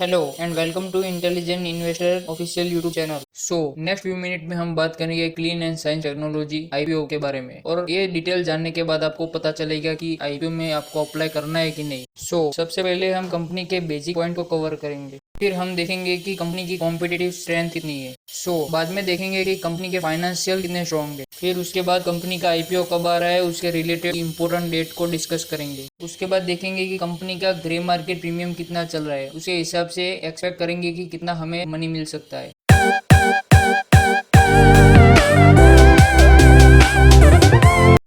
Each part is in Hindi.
Hello and welcome to intelligent investor official YouTube channel. Next few minute में हम बात करेंगे clean and science technology IPO के बारे में, और ये डिटेल जानने के बाद आपको पता चलेगा कि आईपीओ में आपको अप्लाई करना है कि नहीं। सबसे पहले हम कंपनी के बेसिक पॉइंट को कवर करेंगे, फिर हम देखेंगे कि कंपनी की कॉम्पिटिटिव स्ट्रेंथ कितनी है। बाद में देखेंगे कि कंपनी के फाइनेंशियल कितने स्ट्रॉन्ग है। फिर उसके बाद कंपनी का आईपीओ कब आ रहा है, उसके रिलेटेड इंपॉर्टेंट डेट को डिस्कस करेंगे। उसके बाद देखेंगे कि कंपनी का ग्रे मार्केट प्रीमियम कितना चल रहा है, उसे हिसाब से एक्सपेक्ट करेंगे कि कितना हमें मनी मिल सकता है।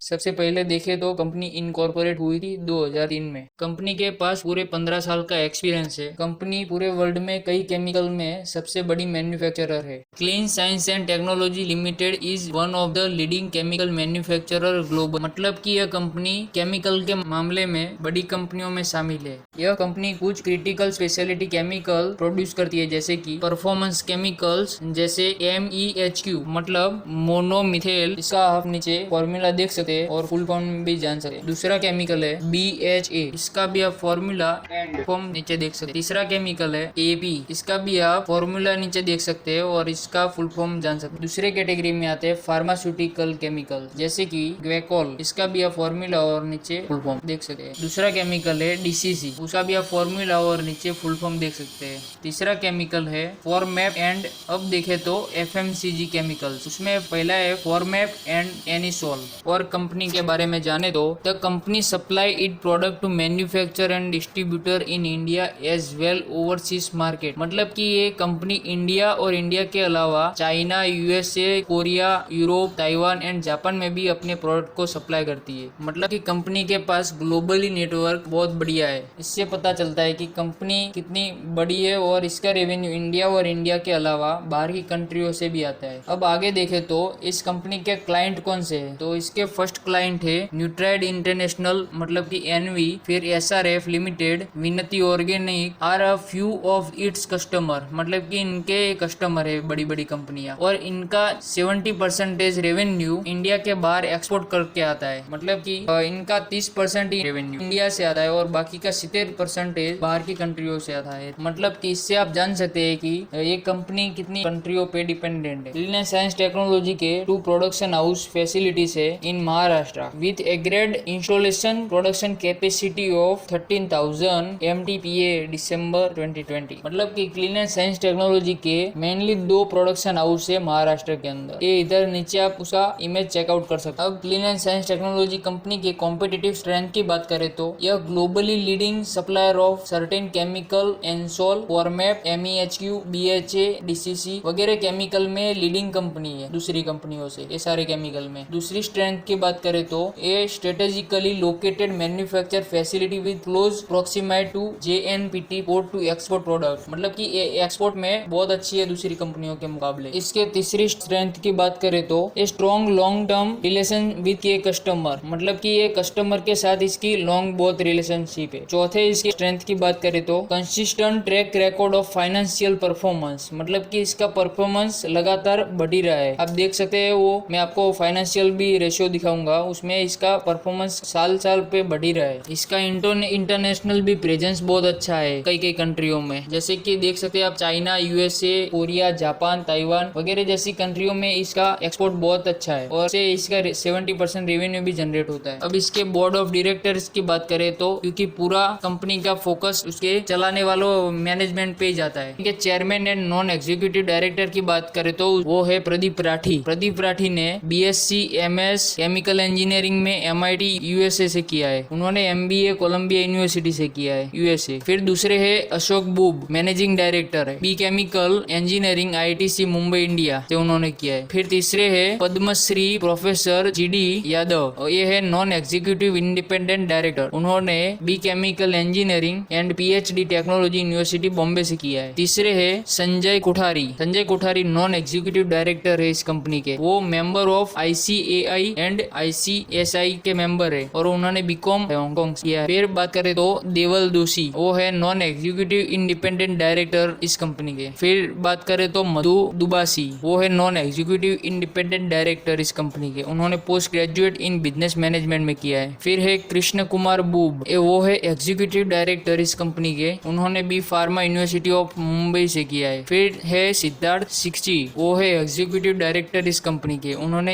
सबसे पहले देखें तो कंपनी इनकॉर्पोरेट हुई थी 2003 में। कंपनी के पास पूरे 15 साल का एक्सपीरियंस है। कंपनी पूरे वर्ल्ड में कई केमिकल में सबसे बड़ी मैन्युफैक्चरर है। Clean science and technology limited is one of the leading chemical manufacturer global. मतलब कि यह कंपनी केमिकल के मामले में बड़ी कंपनियों में शामिल है। यह कंपनी कुछ क्रिटिकल स्पेशलिटी केमिकल प्रोड्यूस करती है, जैसे कि परफॉर्मेंस केमिकल्स जैसे MEHQ मतलब मोनोमिथेल। इसका आप नीचे फॉर्मूला देख सकते हैं और फुल फॉर्म भी जान सकते हैं। दूसरा केमिकल है BHA, इसका भी आप फॉर्मूला एंड फॉर्म नीचे देख सकते हैं। तीसरा केमिकल है AP, इसका भी आप फॉर्मूला नीचे देख सकते हैं और इसका फुल फॉर्म जान सकते हैं। दूसरे कैटेगरी में आते हैं फार्मास्यूटिकल केमिकल, जैसे कि ग्वेकोल, इसका भी आप फॉर्मूला और नीचे फुल फॉर्म देख सकते हैं। दूसरा केमिकल है DCC, उसका भी आप फॉर्मूला और नीचे फुल फॉर्म देख सकते हैं। तीसरा केमिकल है फॉर्मैप एंड अब देखे तो FMCG केमिकल्स, उसमें पहला है फॉर्मैप एंड एनिसोल। और कंपनी के बारे में जाने तो the company supply it product to manufacture and distributor in India as well overseas market. मतलब कि ये कंपनी इंडिया और इंडिया के अलावा China, USA, Korea, Europe, Taiwan and Japan में भी अपने प्रोडक्ट को सप्लाई करती है। मतलब कि कंपनी के पास ग्लोबली नेटवर्क बहुत बढ़िया है। इससे पता चलता है कि कंपनी कितनी बड़ी है और इसका रेवेन्यू इंडिया और इंडिया के अलावा बाहर की कंट्रियों से भी आता है। अब आगे देखे तो इस कंपनी के क्लाइंट कौन से है, तो इसके फर्स्ट क्लाइंट है न्यूट्राइड इंटरनेशनल मतलब कि NV, फिर SRF limited, Vinati organic are a few of its customer. मतलब कि इनके कस्टमर है बड़ी बड़ी कंपनियां, और इनका 70% रेवेन्यू इंडिया के बाहर एक्सपोर्ट करके आता है। मतलब कि इनका 30% ही रेवेन्यू इंडिया से आता है और बाकी का 70% बाहर की कंट्रियों से आता है। मतलब कि इससे आप जान सकते हैं कि ये कंपनी कितनी कंट्रियों पे डिपेंडेंट है। क्लीन एंड साइंस टेक्नोलॉजी के 2 प्रोडक्शन हाउस फैसिलिटीज है in Maharashtra with A grade installation production capacity of 13,000 MTPA December 2020। मतलब कि क्लीन एंड साइंस टेक्नोलॉजी के मेनली 2 प्रोडक्शन हाउस है महाराष्ट्र के अंदर। ये इधर नीचे आप उसका इमेज चेकआउट कर सकते हैं। अब clean and science technology company के कॉम्पिटिटिव स्ट्रेंथ की बात करें तो यह globally leading supplier of certain chemical anisole, फॉर्मैप, MEHQ, BHA, DCC वगैरह केमिकल में लीडिंग कंपनी है दूसरी कंपनियों से, ये सारे केमिकल में। दूसरी स्ट्रेंथ की बात करें तो ये strategically located manufacture facility with close proximate to JNPT port to export product. मतलब कि ये एक्सपोर्ट में बहुत अच्छी है दूसरी कंपनियों के मुकाबले। इसके तीसरी स्ट्रेंथ की बात करें तो ये strong long term relation with के कस्टमर। मतलब कि ये कस्टमर के साथ इसकी लॉन्ग बहुत रिलेशनशिप है। चौथे इसकी स्ट्रेंथ की बात करें तो consistent track record of financial performance. मतलब कि इसका परफॉर्मेंस लगातार बढ़ी रहा है। आप देख सकते हैं, वो मैं आपको फाइनेंशियल भी रेशियो दिखाऊंगा, उसमें इसका परफॉर्मेंस साल साल पे बढ़ी रहा है। इसका इंटरनेशनल भी प्रेजेंस बहुत अच्छा है कई कई कंट्रियों में, जैसे कि देख सकते हैं आप China, USA, Korea, Japan, Taiwan वगैरह जैसी कंट्रियों में इसका एक्सपोर्ट बहुत अच्छा है और से इसका 70% रेवेन्यू भी जनरेट होता है। अब इसके बोर्ड ऑफ डायरेक्टर्स की बात करें तो क्योंकि पूरा कंपनी का फोकस उसके चलाने वालों मैनेजमेंट पे जाता है। इनके chairman and non executive director की बात करें तो वो है प्रदीप राठी। प्रदीप राठी ने BSc MS केमिकल इंजीनियरिंग में MIT USA से किया है। उन्होंने MBA कोलंबिया यूनिवर्सिटी से किया है USA। फिर दूसरे है अशोक बूब, मैनेजिंग डायरेक्टर है B chemical engineering ITC Mumbai India से उन्होंने किया है। फिर तीसरे है पद्मश्री प्रोफेसर GD यादव, ये है नॉन एग्जीक्यूटिव इंडिपेंडेंट डायरेक्टर। उन्होंने B chemical engineering and PhD technology university Bombay से किया है। तीसरे है Sanjay Kothari non executive director है इस कंपनी के। वो member of ICAI and ICSI के मेंबर है और उन्होंने बीकॉम हांगकांग किया है। फिर बात करें तो देवल दोषी, वो है नॉन एग्जीक्यूटिव इंडिपेंडेंट डायरेक्टर इस कंपनी के। फिर बात करें तो मधु दुबासी, वो है नॉन एग्जीक्यूटिव इंडिपेंडेंट डायरेक्टर इस कंपनी के, उन्होंने post graduate in business management में किया है। फिर है कृष्ण कुमार बूब, वो है एग्जीक्यूटिव डायरेक्टर इस कंपनी के, उन्होंने भी फार्मा यूनिवर्सिटी ऑफ मुंबई से किया है। फिर है सिद्धार्थ सिक्ची, वो है एग्जीक्यूटिव डायरेक्टर इस कंपनी के, उन्होंने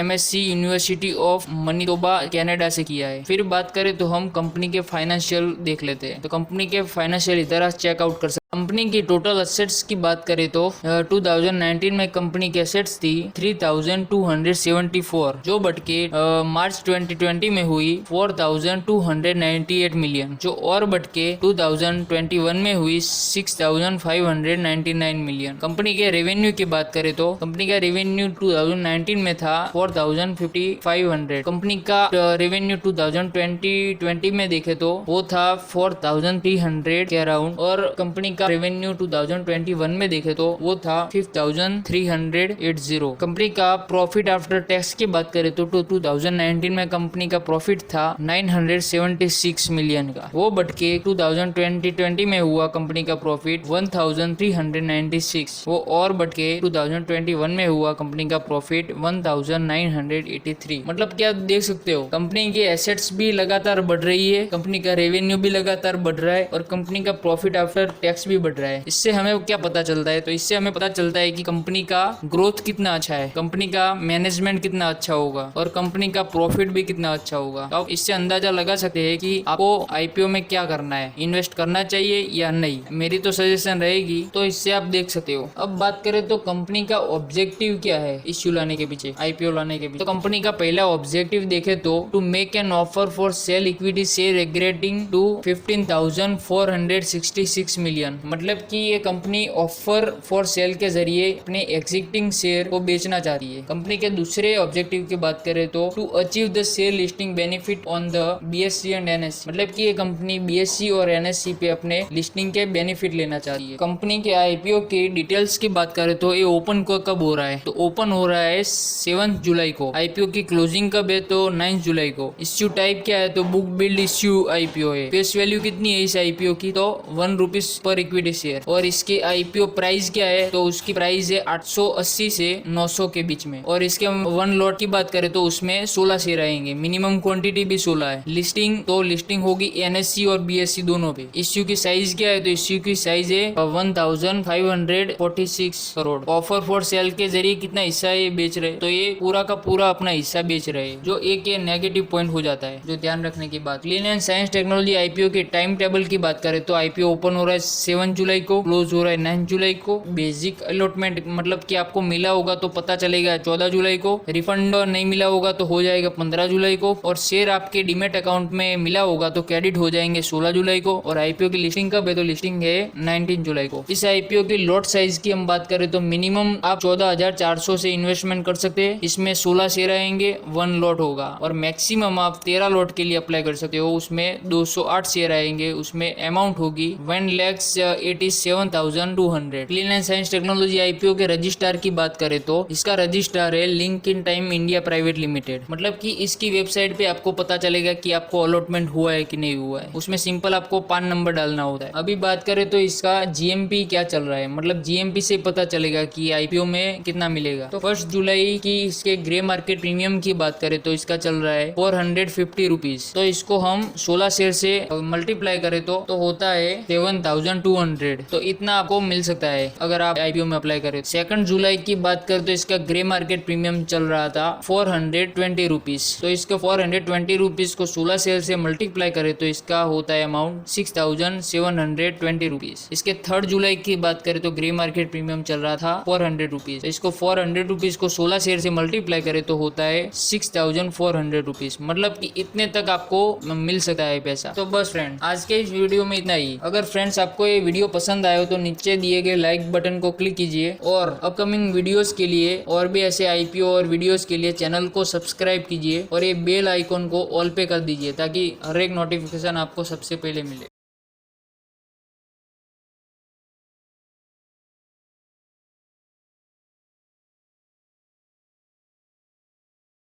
MSc यूनिवर्सिटी ऑफ मनीतोबा कनाडा से किया है। फिर बात करें तो हम कंपनी के फाइनेंशियल देख लेते हैं। तो कंपनी के फाइनेंशियल इधर चेकआउट कर सकते। कंपनी की टोटल एसेट्स की बात करें तो 2019 में कंपनी की एसेट्स थी 3274, जो बढ़ के मार्च 2020 में हुई 4298 मिलियन, जो और बढ़ के 2021 में हुई 6599 मिलियन। कंपनी के रेवेन्यू की बात करें तो कंपनी का रेवेन्यू 2019 में था 4500। कंपनी का रेवेन्यू 2020 में देखे तो वो था 4300 के अराउंड, और कंपनी रेवेन्यू 2021 में देखे तो वो था 5380। कंपनी का प्रॉफिट आफ्टर टैक्स की बात करें तो 2019 में कंपनी का प्रॉफिट था 976 मिलियन का, वो बढ़ के 2020 में हुआ कंपनी का प्रॉफिट 1396, वो और बढ़ के 2021 में हुआ कंपनी का प्रॉफिट 1983। मतलब क्या देख सकते हो, कंपनी के एसेट्स भी लगातार बढ़ रही है, कंपनी का रेवेन्यू भी लगातार बढ़ रहा है और कंपनी का प्रॉफिट आफ्टर टैक्स भी बढ़ रहा है। इससे हमें क्या पता चलता है, तो इससे हमें पता चलता है कि कंपनी का ग्रोथ कितना अच्छा है, कंपनी का मैनेजमेंट कितना अच्छा होगा और कंपनी का प्रॉफिट भी कितना अच्छा होगा। तो आप इससे अंदाजा लगा सकते हैं कि आपको IPO में क्या करना है, इन्वेस्ट करना चाहिए या नहीं। मेरी तो सजेशन रहेगी, तो इससे आप देख सकते हो। अब बात करें तो कंपनी का ऑब्जेक्टिव क्या है इश्यू लाने के पीछे, IPO लाने के पीछे। तो कंपनी का पहला ऑब्जेक्टिव देखे तो to make an offer for sale equity share aggregating to 15,466 million. मतलब कि ये कंपनी ऑफर फॉर सेल के जरिए अपने एग्जिस्टिंग शेयर को बेचना चाहती है। कंपनी के दूसरे ऑब्जेक्टिव की बात करें तो to achieve the share listing benefit on the BSE and NSE। मतलब कि ये कंपनी BSE और NSE पे अपने लिस्टिंग के बेनिफिट लेना चाहती है। कंपनी के IPO की डिटेल्स की बात करें तो ये ओपन कब हो रहा है, तो ओपन हो रहा है 7 जुलाई को। IPO की क्लोजिंग कब है, तो 9 जुलाई को। इश्यू टाइप क्या है, तो बुक बिल्ड इश्यू IPO है। फेस वैल्यू कितनी है इस IPO की, तो ₹1 पर इक्विटी शेयर। और इसके IPO प्राइस क्या है, तो उसकी प्राइस है 880 से 900 के बीच में। और इसके 1 लॉट की बात करें तो उसमें 16 शेयर आएंगे, मिनिमम क्वांटिटी भी 16 है। लिस्टिंग होगी NSE और BSE दोनों पे। इश्यू की साइज क्या है, तो इश्यू की साइज है 1546 करोड़। ऑफर फॉर सेल के जरिए कितना हिस्सा ये बेच रहे, तो ये पूरा का पूरा अपना हिस्सा बेच रहे हैं, जो एक ये नेगेटिव पॉइंट हो जाता है, जो ध्यान रखने की बात। Clean and science technology IPO के टाइम टेबल की बात करें तो IPO ओपन हो रहा है 7 जुलाई को, क्लोज हो रहा है 9 जुलाई को। बेसिक अलॉटमेंट मतलब कि आपको मिला होगा तो पता चलेगा 14 जुलाई को, रिफंड नहीं मिला होगा तो हो जाएगा 15 जुलाई को, और शेयर आपके डीमेट अकाउंट में मिला होगा तो क्रेडिट हो जाएंगे 16 जुलाई को। और IPO की लिस्टिंग कब है, तो लिस्टिंग है 19 जुलाई को। इस IPO की लॉट साइज की हम बात करें तो मिनिमम आप 14,400 से इन्वेस्टमेंट कर सकते हैं। इसमें 16 शेयर आएंगे, 1 लॉट होगा। और मैक्सिमम आप 13 लॉट के लिए अप्लाई कर सकते हो, उसमें 208 शेयर आएंगे, उसमें अमाउंट होगी 1,87,200। Clean and science technology IPO के रजिस्ट्रार की बात करें तो इसका रजिस्ट्रार है LinkedIn time India private limited. मतलब कि इसकी वेबसाइट पे आपको पता चलेगा कि आपको अलॉटमेंट हुआ है कि नहीं हुआ है, उसमें सिंपल आपको PAN नंबर डालना होता है। अभी बात करें तो इसका GMP क्या चल रहा है, मतलब GMP से पता चलेगा कि IPO में कितना मिलेगा। तो 1 जुलाई की इसके ग्रे मार्केट प्रीमियम की बात करें तो इसका चल रहा है 450 रुपीज। तो इसको हम 16 शेयर से मल्टीप्लाई करें तो होता है 7200। तो इतना आपको मिल सकता है अगर आप IPO में अप्लाई करें। 2 जुलाई की बात करें तो इसका ग्रे मार्केट प्रीमियम चल रहा था 420 रुपीज। तो इसके 420 रुपीज को 16 शेयर से मल्टीप्लाई करें तो इसका होता है अमाउंट 6720 रुपीज। इसके 3 जुलाई की बात करें तो ग्रे मार्केट प्रीमियम चल रहा था 400 रुपीज। तो इसको 400 रुपीज को 16 शेयर से मल्टीप्लाई करें तो होता है 6400 रुपीज। मतलब कि इतने तक आपको मिल सकता है पैसा। तो बस फ्रेंड, आज के इस वीडियो में इतना ही। अगर फ्रेंड्स आपको ये वीडियो पसंद आए हो तो नीचे दिए गए लाइक बटन को क्लिक कीजिए, और अपकमिंग वीडियोस के लिए और भी ऐसे IPO और वीडियोस के लिए चैनल को सब्सक्राइब कीजिए, और ये बेल आइकॉन को ऑल पे कर दीजिए ताकि हर एक नोटिफिकेशन आपको सबसे पहले मिले।